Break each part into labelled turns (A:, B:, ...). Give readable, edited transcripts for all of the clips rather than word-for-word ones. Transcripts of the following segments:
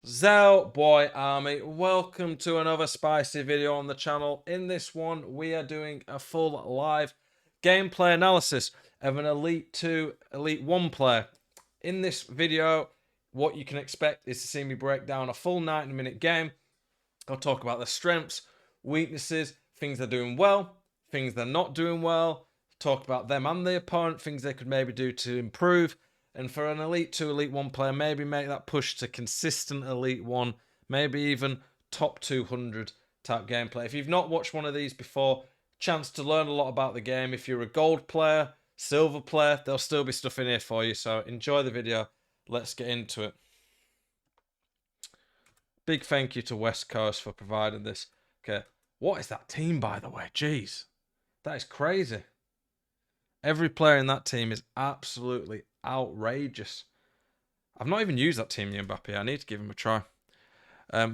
A: Zel Boy Army, welcome to another spicy video on the channel. In this one, we are doing a full live gameplay analysis of an Elite 2, Elite 1 player. In this video, what you can expect is to see me break down a full 90-minute game. I'll talk about their strengths, weaknesses, things they're doing well, things they're not doing well, talk about them and the opponent, things they could maybe do to improve. And for an Elite 2, Elite 1 player, maybe make that push to consistent Elite 1, maybe even top 200 type gameplay. If you've not watched one of these before, chance to learn a lot about the game. If you're a gold player, silver player, there'll still be stuff in here for you. So enjoy the video. Let's get into it. Big thank you to West Coast for providing this. Okay, what is that team, by the way? Jeez, that is crazy. Every player in that team is absolutely outrageous. I've not even used that team, Mbappe. I need to give him a try.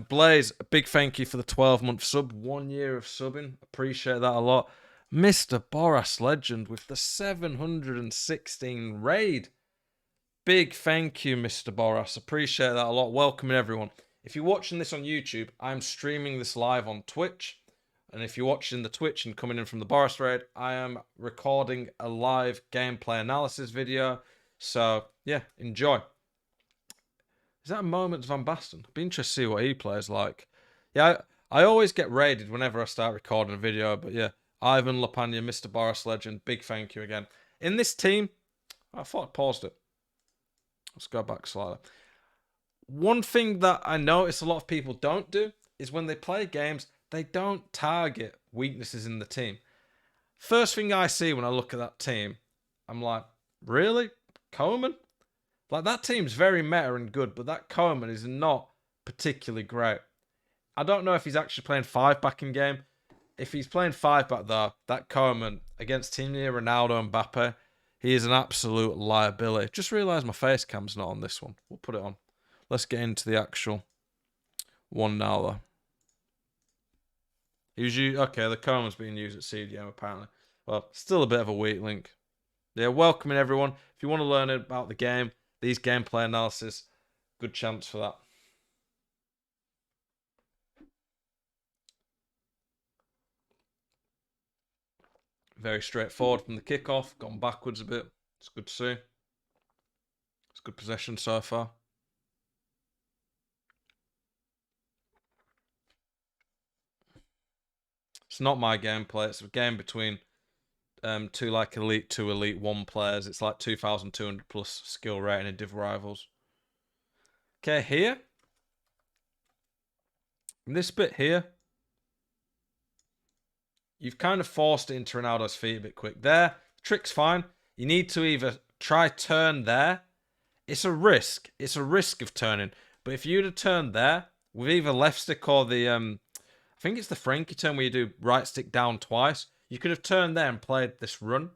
A: Blaze, a big thank you for the 12-month sub. 1 year of subbing. Appreciate that a lot. Mr. Boras Legend with the 716 raid. Big thank you, Mr. Boras. Appreciate that a lot. Welcoming everyone. If you're watching this on YouTube, I'm streaming this live on Twitch. And if you're watching the Twitch and coming in from the Boris raid, I am recording a live gameplay analysis video. So, yeah, enjoy. Is that a Moments Van Basten? I'd be interested to see what he plays like. Yeah, I always get raided whenever I start recording a video. But yeah, Ivan Lapanya, Mr. Boris Legend, big thank you again. In this team, I thought I paused it. Let's go back slightly. One thing that I notice a lot of people don't do is when they play games, they don't target weaknesses in the team. First thing I see when I look at that team, I'm like, really? Coleman? Like, that team's very meta and good, but that Coleman is not particularly great. I don't know if he's actually playing 5-back in game. If he's playing 5-back though, that Coleman against Team near Ronaldo and Mbappe, he is an absolute liability. Just realised my face cam's not on this one. We'll put it on. Let's get into the actual one now though. Okay, the Coleman's being used at CDM apparently. Well, still a bit of a weak link. Yeah, welcoming everyone. If you want to learn about the game, these gameplay analysis, good chance for that. Very straightforward from the kickoff. Gone backwards a bit. It's good to see. It's good possession so far. It's not my gameplay. It's a game between two like Elite 2, Elite 1 players. It's like 2,200 plus skill rating in Div Rivals. Okay, here. In this bit here, you've kind of forced it into Ronaldo's feet a bit quick. There, trick's fine. You need to either try turn there. It's a risk. It's a risk of turning. But if you'd have turned there, with either left stick or the I think it's the Frankie turn where you do right stick down twice. You could have turned there and played this run,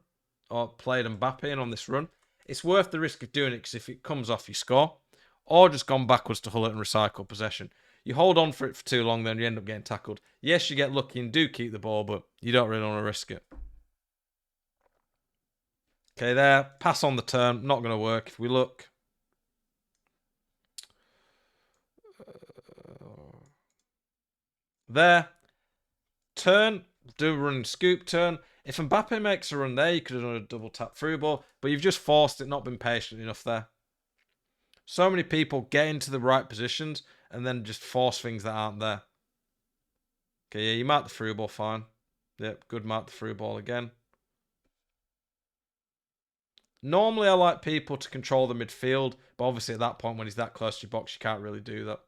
A: or played Mbappe in on this run. It's worth the risk of doing it because if it comes off, you score. Or just gone backwards to hull it and recycle possession. You hold on for it for too long, then you end up getting tackled. Yes, you get lucky and do keep the ball, but you don't really want to risk it. Okay, there. Pass on the turn. Not going to work. If we look. There. Turn. Do a run scoop turn. If Mbappe makes a run there, you could have done a double tap through ball, but you've just forced it, not been patient enough there. So many people get into the right positions and then just force things that aren't there. Okay, yeah, you mark the through ball fine. Yep, good mark the through ball again. Normally, I like people to control the midfield, but obviously at that point, when he's that close to your box, you can't really do that.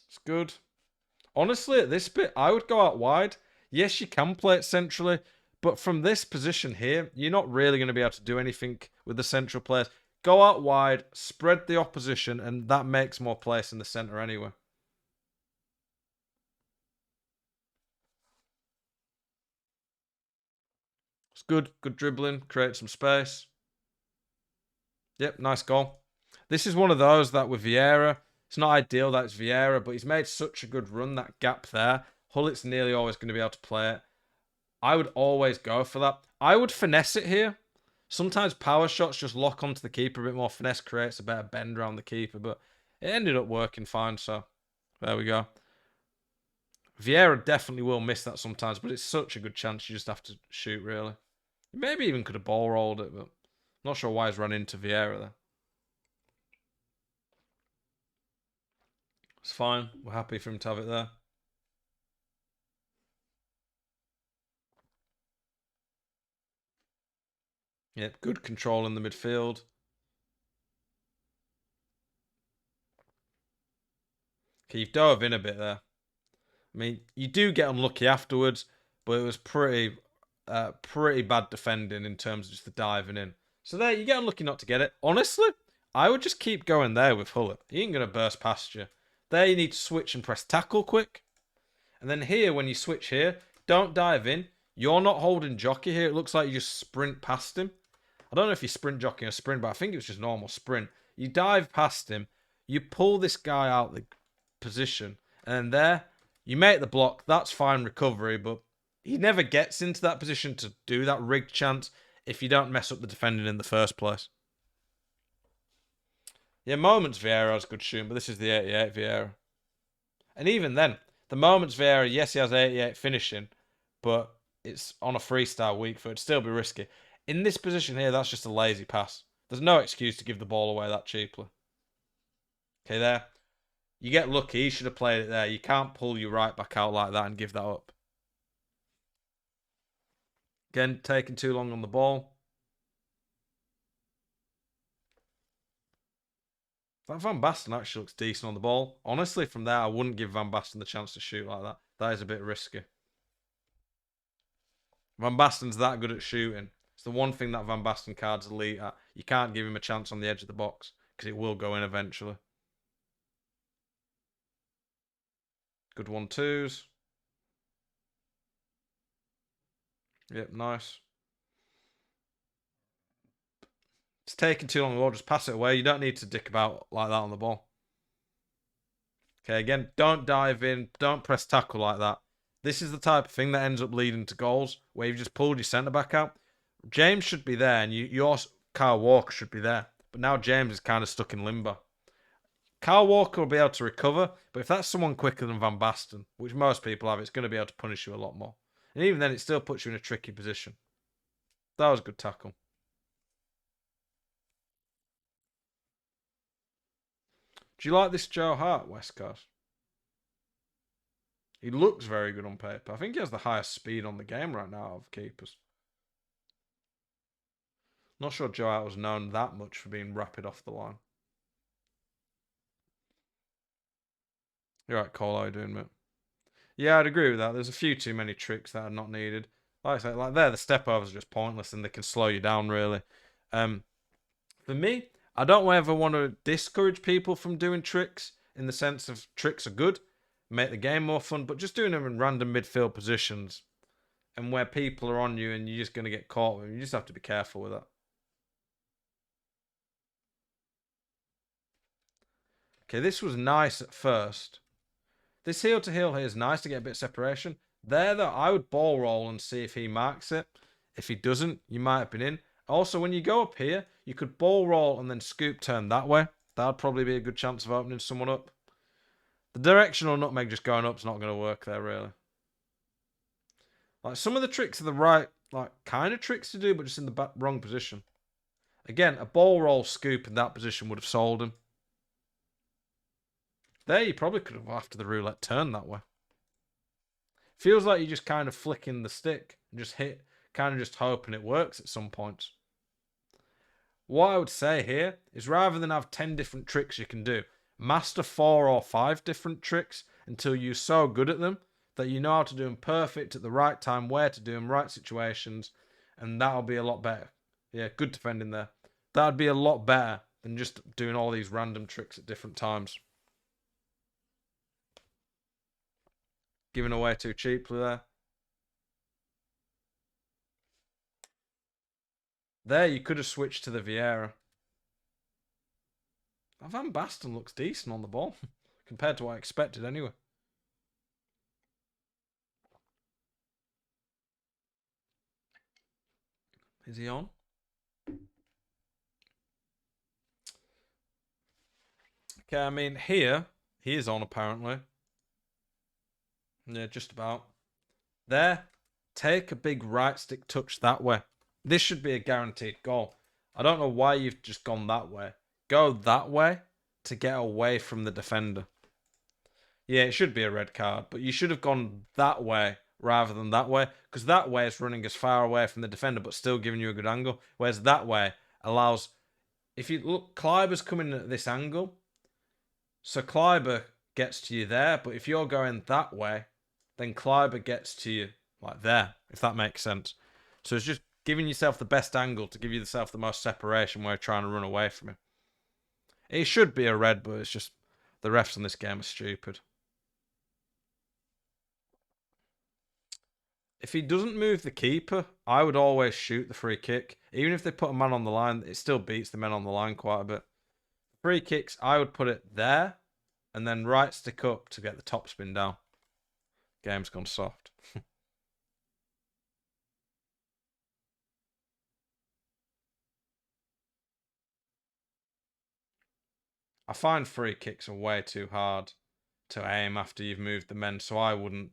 A: It's good. Honestly, at this bit, I would go out wide. Yes, you can play it centrally, but from this position here, you're not really going to be able to do anything with the central players. Go out wide, spread the opposition, and that makes more place in the centre anyway. It's good. Good dribbling. Create some space. Yep, nice goal. This is one of those that with Vieira, it's not ideal that it's Vieira, but he's made such a good run, that gap there. Hullit's nearly always going to be able to play it. I would always go for that. I would finesse it here. Sometimes power shots just lock onto the keeper a bit more. Finesse creates a better bend around the keeper, but it ended up working fine. So there we go. Vieira definitely will miss that sometimes, but it's such a good chance you just have to shoot, really. Maybe even could have ball rolled it, but I'm not sure why he's run into Vieira there. It's fine. We're happy for him to have it there. Yeah, good control in the midfield. Okay, you've dove in a bit there. I mean, you do get unlucky afterwards, but it was pretty bad defending in terms of just the diving in. So there, you get unlucky not to get it. Honestly, I would just keep going there with Hullip. He ain't going to burst past you. There, you need to switch and press tackle quick. And then here, when you switch here, don't dive in. You're not holding jockey here. It looks like you just sprint past him. I don't know if you sprint jockey or sprint, but I think it was just normal sprint. You dive past him. You pull this guy out the position. And then there, you make the block. That's fine recovery, but he never gets into that position to do that rigged chance if you don't mess up the defending in the first place. Yeah, moments Vieira has good shooting, but this is the 88 Vieira. And even then, the moments Vieira, yes, he has 88 finishing, but it's on a freestyle week, so it'd still be risky. In this position here, that's just a lazy pass. There's no excuse to give the ball away that cheaply. Okay, there. You get lucky. He should have played it there. You can't pull your right back out like that and give that up. Again, taking too long on the ball. That Van Basten actually looks decent on the ball. Honestly, from there, I wouldn't give Van Basten the chance to shoot like that. That is a bit risky. Van Basten's that good at shooting. It's the one thing that Van Basten card's elite at. You can't give him a chance on the edge of the box because it will go in eventually. Good 1-2s. Yep, nice. It's taking too long. We'll just pass it away. You don't need to dick about like that on the ball. Okay, again, don't dive in. Don't press tackle like that. This is the type of thing that ends up leading to goals where you've just pulled your centre back out. James should be there, and your Kyle Walker should be there. But now James is kind of stuck in limbo. Kyle Walker will be able to recover, but if that's someone quicker than Van Basten, which most people have, it's going to be able to punish you a lot more. And even then, it still puts you in a tricky position. That was a good tackle. Do you like this Joe Hart, West Coast? He looks very good on paper. I think he has the highest speed on the game right now of keepers. Not sure Joe Hart was known that much for being rapid off the line. You're right, Cole. How you doing, mate? Yeah, I'd agree with that. There's a few too many tricks that are not needed. Like I say, like there, the step overs are just pointless and they can slow you down really. For me, I don't ever want to discourage people from doing tricks in the sense of tricks are good, make the game more fun, but just doing them in random midfield positions and where people are on you and you're just going to get caught with them, you just have to be careful with that. Okay, this was nice at first. This heel to heel here is nice to get a bit of separation. There, though, I would ball roll and see if he marks it. If he doesn't, you might have been in. Also, when you go up here, you could ball roll and then scoop turn that way. That would probably be a good chance of opening someone up. The directional nutmeg just going up is not going to work there, really. Like, some of the tricks are the right, like, kind of tricks to do, but just in the wrong position. Again, a ball roll scoop in that position would have sold him. There, you probably could have after the roulette turn that way. Feels like you're just kind of flicking the stick and just hit, kind of just hoping it works at some points. What I would say here is rather than have 10 different tricks you can do, master 4 or 5 different tricks until you're so good at them that you know how to do them perfect at the right time, where to do them, right situations, and that'll be a lot better. Yeah, good defending there. That'd be a lot better than just doing all these random tricks at different times. Giving away too cheaply there. There, you could have switched to the Vieira. Van Basten looks decent on the ball compared to what I expected anyway. Is he on? Okay, I mean, here, he is on apparently. Yeah, just about. There, take a big right stick touch that way. This should be a guaranteed goal. I don't know why you've just gone that way. Go that way to get away from the defender. Yeah, it should be a red card, but you should have gone that way rather than that way, because that way is running as far away from the defender but still giving you a good angle, whereas that way allows... If you look, Kleiber's coming at this angle, so Kleiber gets to you there, but if you're going that way, then Kleiber gets to you like there, if that makes sense. So it's just giving yourself the best angle to give yourself the most separation while you're trying to run away from him. It should be a red, but it's just the refs on this game are stupid. If he doesn't move the keeper, I would always shoot the free kick. Even if they put a man on the line, it still beats the men on the line quite a bit. Free kicks, I would put it there and then right stick up to get the top spin down. Game's gone soft. I find free kicks are way too hard to aim after you've moved the men, so I wouldn't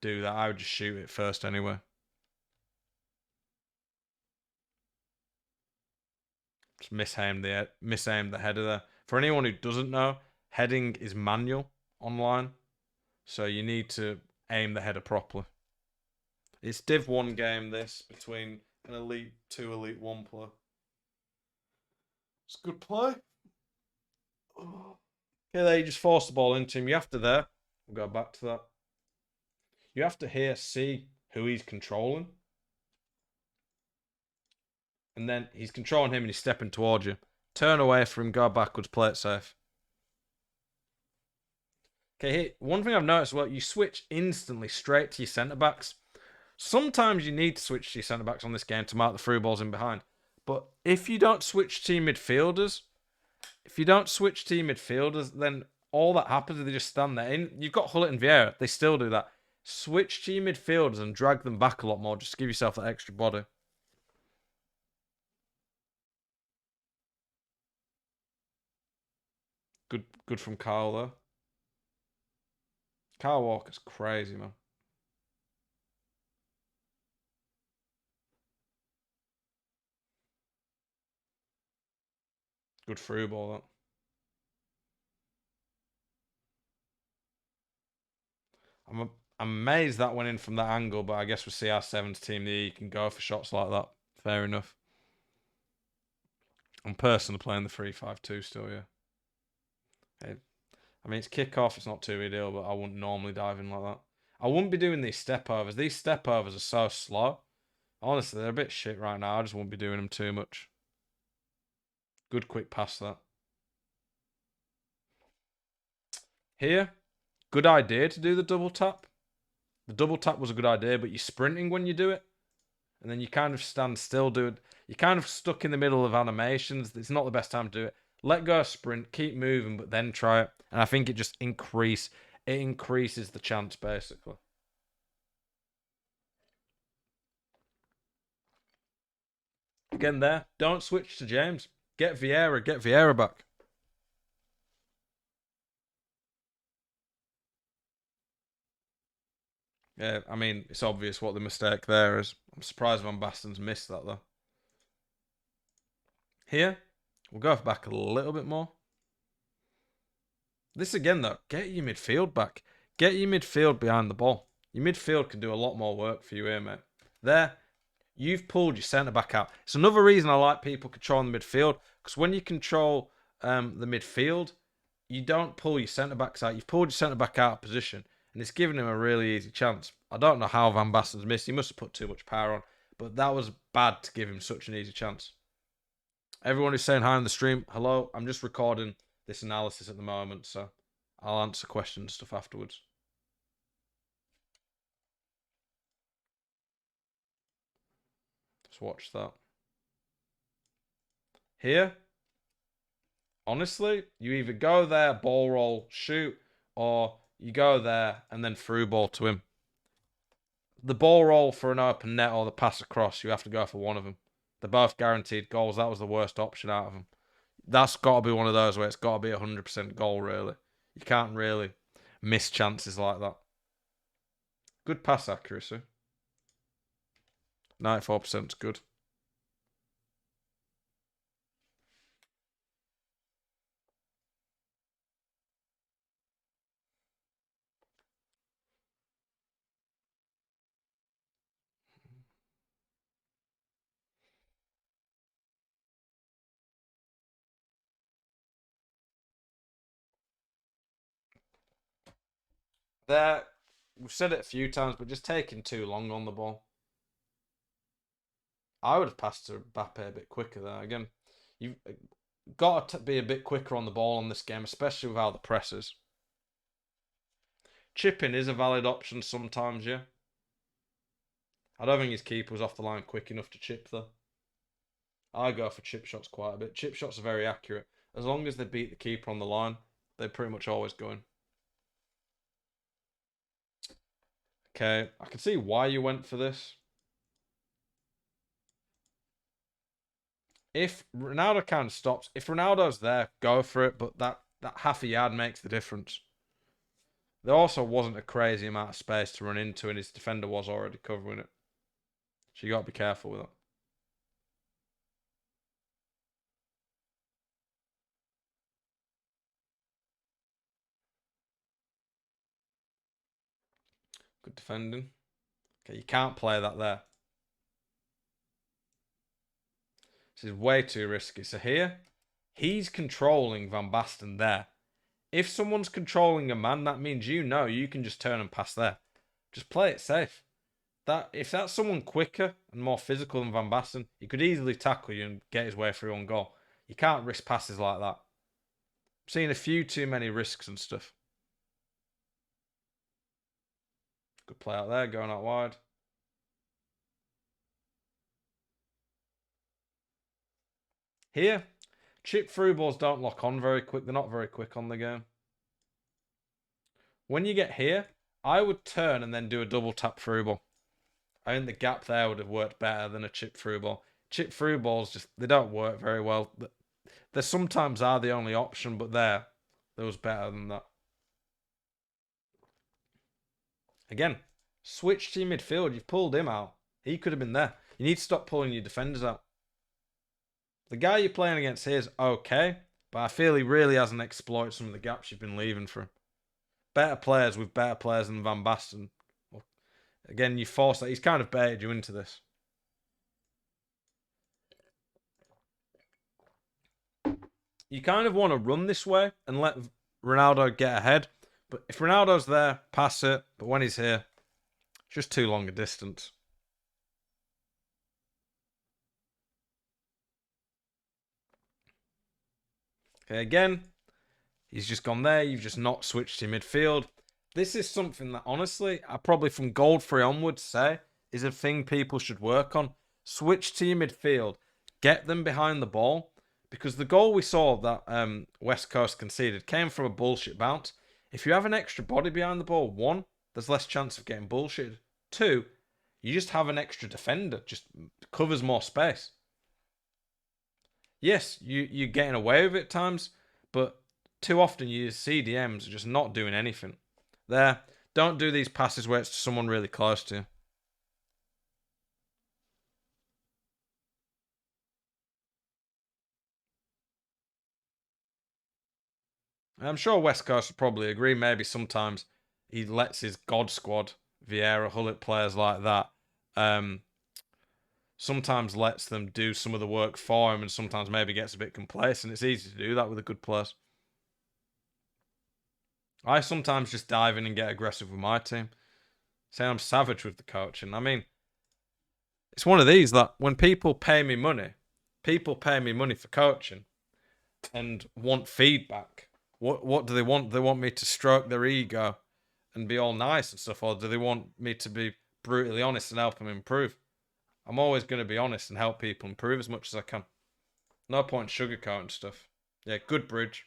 A: do that. I would just shoot it first anyway. Just misaimed the header there. For anyone who doesn't know, heading is manual online, so you need to aim the header properly. It's Div 1 game, this, between an Elite 2, Elite 1 player. It's a good play. Okay, there you just force the ball into him. You have to there. We'll go back to that. You have to here see who he's controlling. And then he's controlling him and he's stepping towards you. Turn away from him, go backwards, play it safe. Okay, here, one thing I've noticed, well, you switch instantly straight to your centre-backs. Sometimes you need to switch to your centre-backs on this game to mark the through balls in behind. But if you don't switch to your midfielders, then all that happens is they just stand there. And you've got Hullet and Vieira, they still do that. Switch to your midfielders and drag them back a lot more just to give yourself that extra body. Good from Kyle, though. Kyle Walker's crazy, man. Good through ball, that. I'm amazed that went in from that angle, but I guess with CR7's team there, you can go for shots like that. Fair enough. I'm personally playing the 3-5-2 still, yeah. I mean, it's kick-off, it's not too big a deal, but I wouldn't normally dive in like that. I wouldn't be doing these step-overs. These step-overs are so slow. Honestly, they're a bit shit right now. I just wouldn't be doing them too much. Good quick pass, that. Here, good idea to do the double tap. The double tap was a good idea, but you're sprinting when you do it. And then you kind of stand still, dude. You're kind of stuck in the middle of animations. It's not the best time to do it. Let go of sprint, keep moving, but then try it. And I think it just increases the chance, basically. Again there, don't switch to James. Get Vieira back. Yeah, I mean, it's obvious what the mistake there is. I'm surprised Van Basten's missed that, though. Here, we'll go back a little bit more. This again, though, get your midfield back. Get your midfield behind the ball. Your midfield can do a lot more work for you here, mate. There, you've pulled your centre-back out. It's another reason I like people controlling the midfield, because when you control the midfield, you don't pull your centre-backs out. You've pulled your centre-back out of position, and it's given him a really easy chance. I don't know how Van Basten's missed. He must have put too much power on, but that was bad to give him such an easy chance. Everyone who's saying hi on the stream, hello. I'm just recording this analysis at the moment, so I'll answer questions and stuff afterwards. Just watch that. Here, honestly, you either go there, ball roll, shoot, or you go there and then through ball to him. The ball roll for an open net or the pass across, you have to go for one of them. They're both guaranteed goals. That was the worst option out of them. That's got to be one of those where it's got to be 100% goal, really. You can't really miss chances like that. Good pass accuracy. 94% is good. There, we've said it a few times, but just taking too long on the ball. I would have passed to Mbappe a bit quicker there. Again, you've got to be a bit quicker on the ball in this game, especially with how the press is. Chipping is a valid option sometimes, yeah. I don't think his keeper was off the line quick enough to chip though. I go for chip shots quite a bit. Chip shots are very accurate. As long as they beat the keeper on the line, they're pretty much always going. Okay, I can see why you went for this. If Ronaldo kind of stops, if Ronaldo's there, go for it. But that half a yard makes the difference. There also wasn't a crazy amount of space to run into, and his defender was already covering it. So you got to be careful with that. Good defending. Okay, you can't play that there. This is way too risky. So here, he's controlling Van Basten there. If someone's controlling a man, that means you know you can just turn and pass there. Just play it safe. That if that's someone quicker and more physical than Van Basten, he could easily tackle you and get his way through on goal. You can't risk passes like that. I'm seeing a few too many risks and stuff. Good play out there, going out wide. Here, chip through balls don't lock on very quick. They're not very quick on the game. When you get here, I would turn and then do a double tap through ball. I think the gap there would have worked better than a chip through ball. Chip through balls just they don't work very well. They sometimes are the only option, but there was better than that. Again, switch to your midfield. You've pulled him out. He could have been there. You need to stop pulling your defenders out. The guy you're playing against here is okay, but I feel he really hasn't exploited some of the gaps you've been leaving for him. Better players with better players than Van Basten. Again, you force that. He's kind of baited you into this. You kind of want to run this way and let Ronaldo get ahead. But if Ronaldo's there, pass it. But when he's here, it's just too long a distance. Okay, again, he's just gone there. You've just not switched to midfield. This is something that, honestly, I probably from gold 3 onwards say is a thing people should work on. Switch to your midfield. Get them behind the ball. Because the goal we saw that West Coast conceded came from a bullshit bounce. If you have an extra body behind the ball, one, there's less chance of getting bullshitted. Two, you just have an extra defender, just covers more space. Yes, you're getting away with it at times, but too often your CDMs are just not doing anything. There, don't do these passes where it's to someone really close to you. I'm sure West Coast would probably agree. Maybe sometimes he lets his God squad, Vieira, Hullet players like that, um, sometimes lets them do some of the work for him and sometimes maybe gets a bit complacent. It's easy to do that with a good player. I sometimes just dive in and get aggressive with my team. Say I'm savage with the coaching. I mean, it's one of these that when people pay me money for coaching and want feedback. What do they want? They want me to stroke their ego and be all nice and stuff, or do they want me to be brutally honest and help them improve? I'm always going to be honest and help people improve as much as I can. No point sugarcoating stuff. Yeah, good bridge.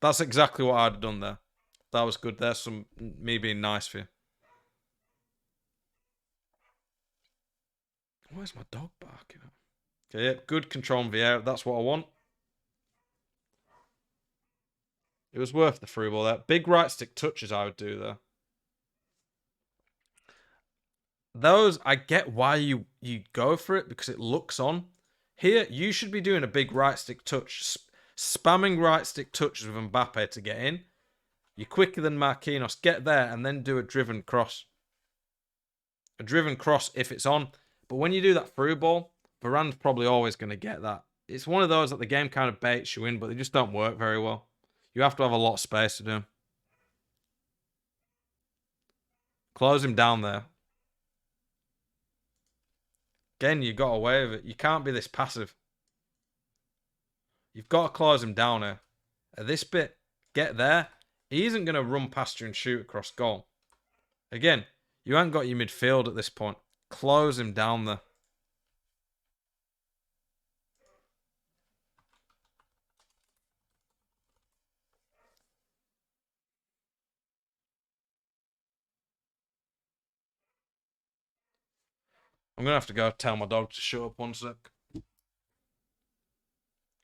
A: That's exactly what I'd have done there. That was good. There's some me being nice for you. Where's my dog barking at? Okay, yeah, good control on Vieira. That's what I want. It was worth the through ball there. Big right stick touches I would do there. Those, I get why you go for it because it looks on. Here, you should be doing a big right stick touch. Spamming right stick touches with Mbappe to get in. You're quicker than Marquinhos. Get there and then do a driven cross. A driven cross if it's on. But when you do that through ball, Varane's probably always going to get that. It's one of those that the game kind of baits you in, but they just don't work very well. You have to have a lot of space to do them. Close him down there. Again, you got away with it. You can't be this passive. You've got to close him down here. At this bit, get there. He isn't going to run past you and shoot across goal. Again, you haven't got your midfield at this point. Close him down there. I'm going to have to go tell my dog to shut up 1 sec.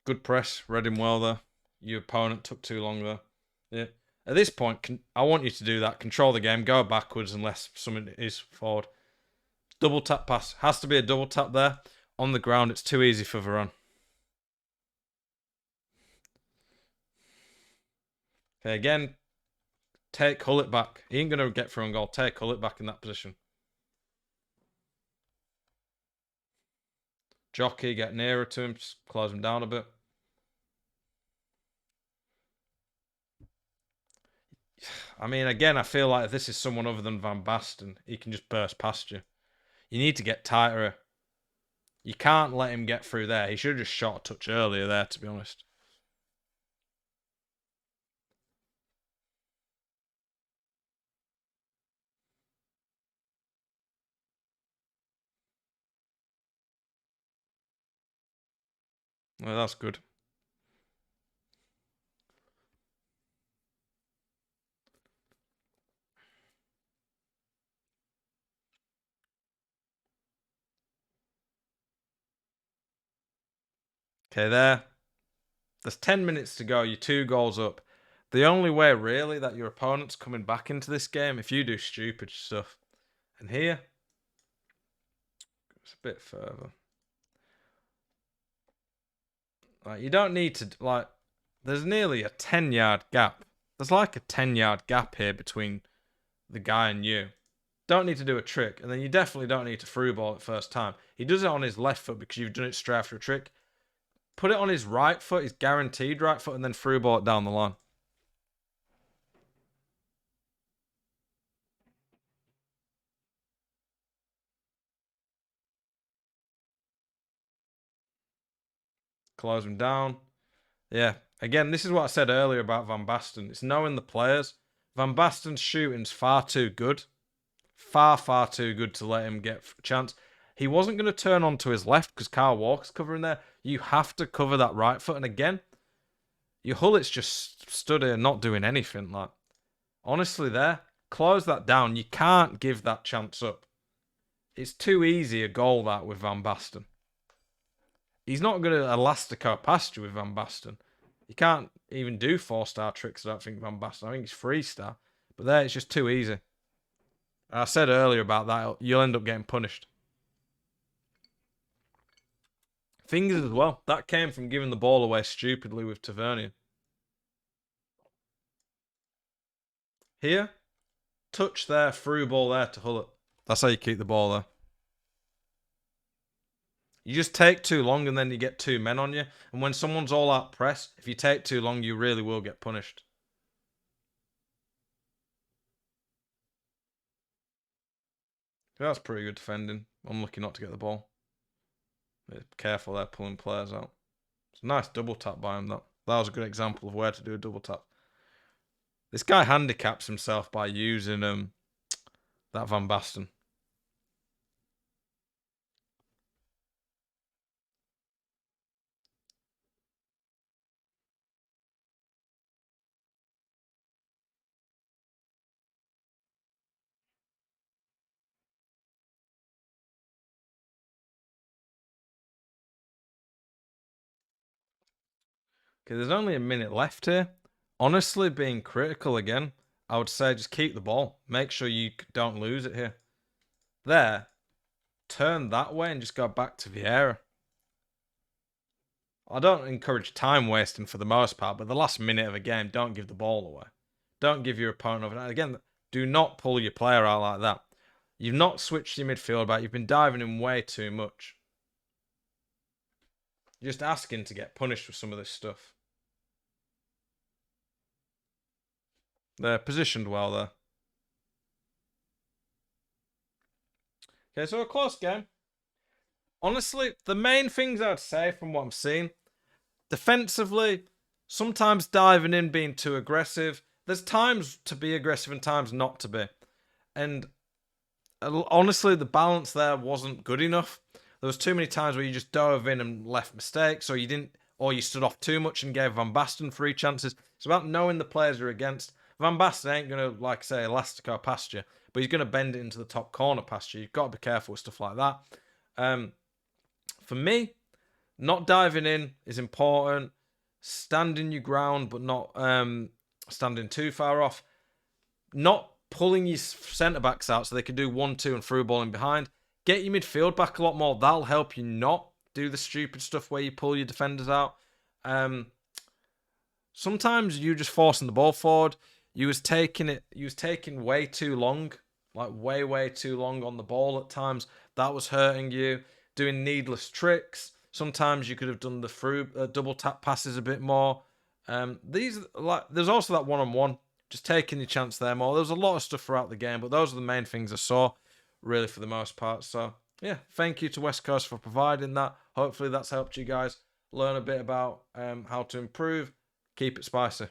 A: Good press. Read him well there. Your opponent took too long there. Yeah. At this point, I want you to do that. Control the game. Go backwards unless something is forward. Double tap pass. Has to be a double tap there. On the ground, it's too easy for Varane. Okay, again. Hull it back. He ain't going to get through on goal. Hull it back in that position. Jockey, get nearer to him. Just close him down a bit. I mean, again, I feel like if this is someone other than Van Basten, he can just burst past you. You need to get tighter. You can't let him get through there. He should have just shot a touch earlier there, to be honest. Well, that's good. Okay, there. There's 10 minutes to go. You're 2 goals up. The only way, really, that your opponent's coming back into this game, if you do stupid stuff. And here, it's a bit further. Like, you don't need to, like, there's nearly a 10-yard gap. There's like a 10-yard gap here between the guy and you. Don't need to do a trick. And then you definitely don't need to through ball it first time. He does it on his left foot because you've done it straight after a trick. Put it on his right foot, his guaranteed right foot, and then through ball it down the line. Close him down. Yeah. Again, this is what I said earlier about Van Basten. It's knowing the players. Van Basten's shooting's far too good. Far, far too good to let him get a chance. He wasn't going to turn onto his left because Kyle Walker's covering there. You have to cover that right foot. And again, your Hullit's just stood here not doing anything. Like, honestly, there, close that down. You can't give that chance up. It's too easy a goal that with Van Basten. He's not going to elastico past you with Van Basten. You can't even do 4-star tricks, I don't think, Van Basten. I think he's 3-star. But there, it's just too easy. I said earlier about that, you'll end up getting punished. Fingers as well. That came from giving the ball away stupidly with Tavernier. Here, touch there, through ball there to Hull it. That's how you keep the ball there. You just take too long and then you get 2 men on you. And when someone's all out press, if you take too long, you really will get punished. That's pretty good defending. Unlucky not to get the ball. Careful there, pulling players out. It's a nice double tap by him, that. That was a good example of where to do a double tap. This guy handicaps himself by using that Van Basten. Okay, there's only a minute left here. Honestly, being critical again, I would say just keep the ball. Make sure you don't lose it here. There, turn that way and just go back to Vieira. I don't encourage time wasting for the most part, but the last minute of a game, don't give the ball away. Don't give your opponent over. Again, do not pull your player out like that. You've not switched your midfield back. You've been diving in way too much. You're just asking to get punished for some of this stuff. They're positioned well there. Okay, so a close game. Honestly, the main things I'd say from what I'm seeing, defensively, sometimes diving in, being too aggressive. There's times to be aggressive and times not to be. And honestly, the balance there wasn't good enough. There was too many times where you just dove in and left mistakes, or you didn't, or you stood off too much and gave Van Basten free chances. It's about knowing the players you're against. Van Basten ain't gonna, like say, elastico past you, but he's gonna bend it into the top corner past you. You've got to be careful with stuff like that. For me, not diving in is important. Standing your ground, but not standing too far off. Not pulling your centre backs out so they can do 1-2 and through balling behind. Get your midfield back a lot more. That'll help you not do the stupid stuff where you pull your defenders out. Sometimes you just forcing the ball forward. You was taking way too long, like way too long on the ball at times. That was hurting you. Doing needless tricks. Sometimes you could have done the through double tap passes a bit more. There's also that one-on-one, just taking your chance there more. There was a lot of stuff throughout the game, but those are the main things I saw, really, for the most part. So yeah, thank you to West Coast for providing that. Hopefully that's helped you guys learn a bit about how to improve. Keep it spicy.